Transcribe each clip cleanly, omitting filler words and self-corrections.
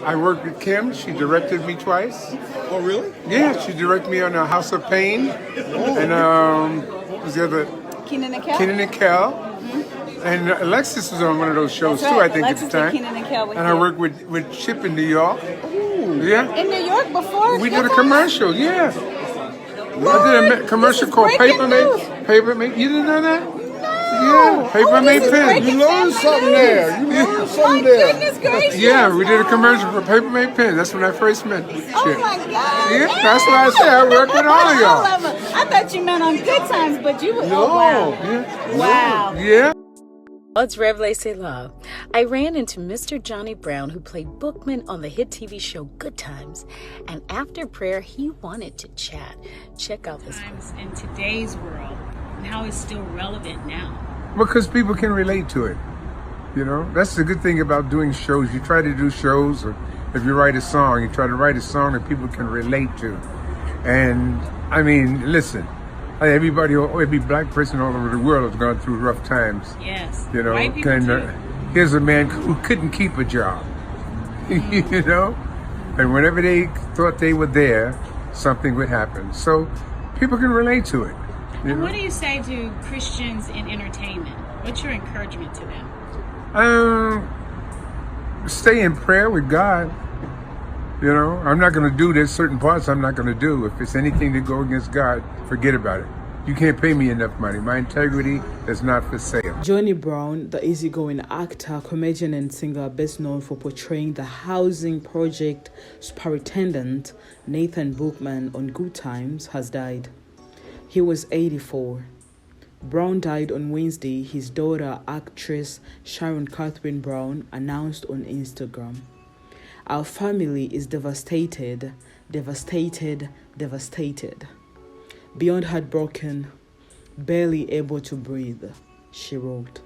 I worked with Kim. She directed me twice. Oh, really? Yeah, she directed me on House of Pain. And what was the other? Kenan and Kel? Kenan and Kel. And Alexis was on one of those shows That's too, right. I think, Alexis at the time. did Kenan and Kel with I you. worked with Chip in New York. Ooh. Yeah. In New York before? We did a commercial, yeah. What? I did a commercial This is called breaking Papermate. Papermate. You didn't know that? No. Yeah, Papermate this is pen. breaking You learned family something news. there. You learned My something there. goodness gracious. Yeah, we did a commercial for Papermate pen. That's when I first met Chip. Oh my God. Yeah, that's why I say I work with all of y'all. All of them. I thought you meant on good times, but you were. No. Oh, wow. Yeah. Wow. Yeah. It's Rev Say Love. I ran into Mr. Johnny Brown, who played Bookman on the hit TV show Good Times, and after prayer, he wanted to chat. Check out this Times in today's world and how it's still relevant now. Because people can relate to it. You know, that's the good thing about doing shows. You try to do shows, or if you write a song, you try to write a song that people can relate to. And I mean, listen, every black person all over the world has gone through rough times. Yes. You know, White people and too. here's a man who couldn't keep a job. You know, and whenever they thought they were there, something would happen. So people can relate to it. You And know? what do you say to Christians in entertainment? What's your encouragement to them? Stay in prayer with God. You know, I'm not going to do this certain parts. I'm not going to do. If it's anything to go against God, forget about it. You can't pay me enough money. My integrity is not for sale. Johnny Brown, the easygoing actor, comedian, and singer best known for portraying the housing project superintendent Nathan Bookman on Good Times, has died. He was 84. Brown died on Wednesday, his daughter, actress Sharon Catherine Brown, announced on Instagram. Our family is devastated, devastated, devastated. Beyond heartbroken, barely able to breathe, she wrote.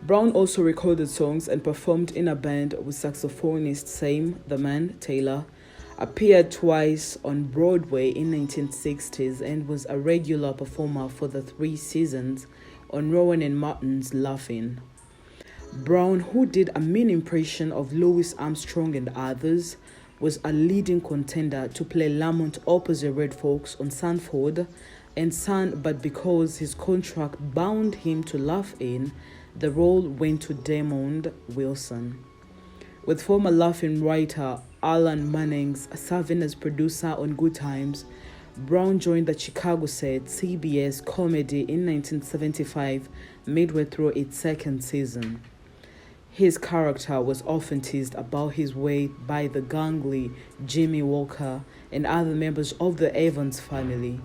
Brown also recorded songs and performed in a band with saxophonist Sam the Man Taylor, appeared twice on Broadway in 1960s and was a regular performer for the 3 seasons on Rowan and Martin's Laughing. Brown, who did a mean impression of Louis Armstrong and others, was a leading contender to play Lamont opposite Redd Foxx on Sanford and Son, but because his contract bound him to Laugh-In, the role went to Damon Wilson. With former Laugh-In writer Allan Manings serving as producer on Good Times, Brown joined the Chicago-set CBS comedy in 1975, midway through its 2nd season. His character was often teased about his weight by the gangly Jimmy Walker and other members of the Evans family.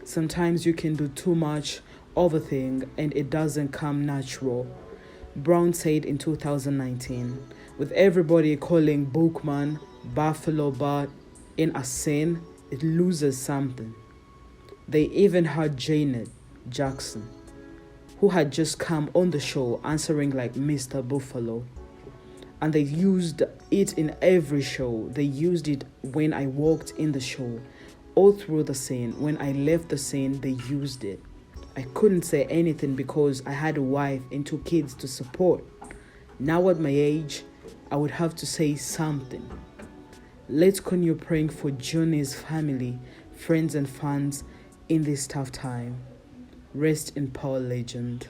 Sometimes you can do too much of a thing and it doesn't come natural, Brown said in 2019. With everybody calling Bookman Buffalo Butt in a scene, it loses something. They even had Janet Jackson, who had just come on the show answering like Mr. Buffalo. And they used it in every show. They used it when I walked in the show, all through the scene. When I left the scene, they used it. I couldn't say anything because I had a wife and 2 kids to support. Now at my age, I would have to say something. Let's continue praying for Johnny's family, friends and fans in this tough time. Rest in power, legend.